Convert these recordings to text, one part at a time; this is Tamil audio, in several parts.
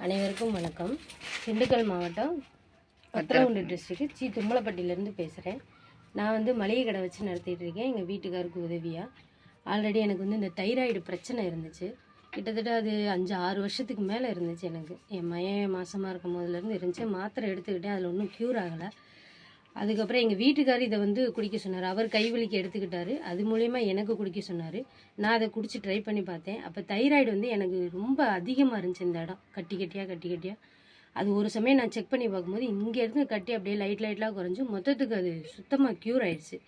அனைவருக்கும் வணக்கம். திண்டுக்கல் மாவட்டம் பத்திரகுண்டு டிஸ்ட்ரிக்ட் தும்மலப்பட்டியிலேருந்து பேசுகிறேன். நான் வந்து மளிகை கடை வச்சு நடத்திட்டு இருக்கேன் எங்கள் வீட்டுக்காருக்கு உதவியாக. ஆல்ரெடி எனக்கு வந்து இந்த தைராய்டு பிரச்சனை இருந்துச்சு. கிட்டத்தட்ட அது 5-6 வருஷத்துக்கு மேலே இருந்துச்சு. எனக்கு என் மையன் மாசமாக இருக்கும் போதுலேருந்து இருந்துச்சு. மாத்திரை எடுத்துக்கிட்டேன், அதில் ஒன்றும் க்யூர் ஆகலை. அதுக்கப்புறம் எங்கள் வீட்டுக்காரர் இதை வந்து குடிக்க சொன்னார். அவர் கைவலிக்கு எடுத்துக்கிட்டாரு. அது மூலயமா எனக்கு குடிக்க சொன்னார். நான் அதை குடிச்சு ட்ரை பண்ணி பார்த்தேன். அப்போ தைராய்டு வந்து எனக்கு ரொம்ப அதிகமாக இருந்துச்சு. இந்த இடம் கட்டி கட்டியாக அது ஒரு சமயம் நான் செக் பண்ணி பார்க்கும்போது இங்கேருந்து கட்டி அப்படியே லைட்லாக குறைஞ்சி மொத்தத்துக்கு அது சுத்தமாக க்யூர் ஆயிடுச்சு.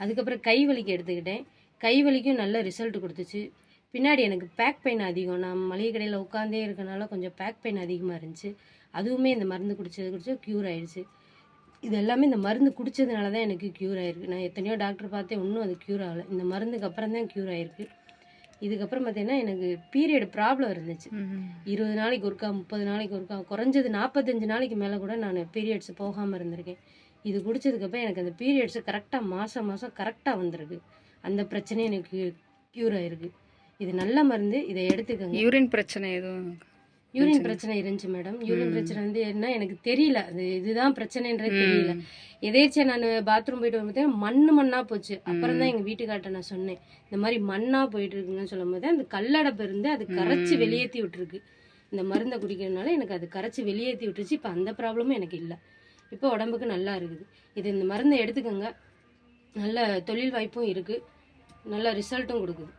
அதுக்கப்புறம் கைவலிக்கு எடுத்துக்கிட்டேன். கைவலிக்கும் நல்ல ரிசல்ட் கொடுத்துச்சு. பின்னாடி எனக்கு பேக் பெயின் அதிகம். நான் மளிகை கடையில் உட்காந்தே இருக்கனால கொஞ்சம் பேக் பெயின் அதிகமாக இருந்துச்சு. அதுவுமே இந்த மருந்து குடிச்சு க்யூர் ஆயிடுச்சு. இது எல்லாமே இந்த மருந்து குடித்ததுனால தான் எனக்கு க்யூர் ஆகிருக்கு. நான் எத்தனையோ டாக்டர் பார்த்தேன், இன்னும் அது க்யூர் ஆகலை. இந்த மருந்துக்கு அப்புறம் தான் க்யூர் ஆகிருக்கு. இதுக்கப்புறம் பார்த்தீங்கன்னா எனக்கு பீரியட் ப்ராப்ளம் இருந்துச்சு. 20 நாளைக்கு ஒருக்கா, 30 நாளைக்கு ஒருக்கா, குறைஞ்சது 45 நாளைக்கு மேலே கூட நான் பீரியட்ஸ் போகாமல் இருந்திருக்கேன். இது குடித்ததுக்கப்புறம் எனக்கு அந்த பீரியட்ஸு கரெக்டாக மாதம் கரெக்டாக வந்திருக்கு. அந்த பிரச்சனை எனக்கு க்யூர் ஆகிருக்கு. இது நல்ல மருந்து, இதை எடுத்துக்கோங்க. யூரின் பிரச்சனை எதுவும்? யூரின் பிரச்சனை இருந்துச்சு மேடம். யூரின் பிரச்சனை வந்து என்ன எனக்கு தெரியல, அது இதுதான் பிரச்சனைன்றது தெரியல. எதேச்சியா நான் பாத்ரூம் போயிட்டு வரும்போது மண்ணா போச்சு. அப்புறம் தான் எங்க வீட்டுக்கார்ட்ட நான் சொன்னேன், இந்த மாதிரி மண்ணா போயிட்டு இருக்குங்கன்னு சொல்லும் போது அந்த கல்லடப்பு இருந்து அது கரைச்சி வெளியேற்றி விட்டுருக்கு. இந்த மருந்தை குடிக்கிறதுனால எனக்கு அது கரைச்சி வெளியேற்றி விட்டுருச்சு. இப்போ அந்த ப்ராப்ளமும் எனக்கு இல்லை. இப்போ உடம்புக்கு நல்லா இருக்குது. இந்த மருந்தை எடுத்துக்கோங்க. நல்ல தொழில் வாய்ப்பும் இருக்குது, நல்ல ரிசல்ட்டும் கொடுக்குது.